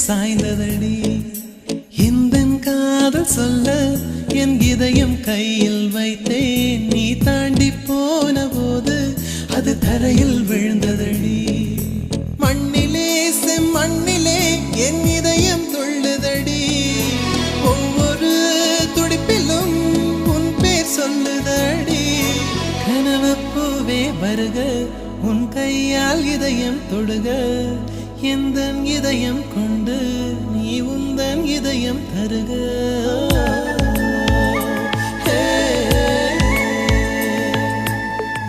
சாய்ந்ததடி இந்தன் காதல் சொல்ல என் இதயம் கையில் வைத்தேன் நீ தாண்டி போன போது அது தரையில் விழுந்ததடி மண்ணிலே செம்மண்ணிலே என் இதயம் துள்ளுதடி ஒவ்வொரு துடிப்பிலும் உன் பேர் சொல்லுதடி கனவு பூவே வருக உன் கையால் இதயம் தொடுக எந்தன் இதயம் கொண்டு நீ உந்தன் இதயம் தருக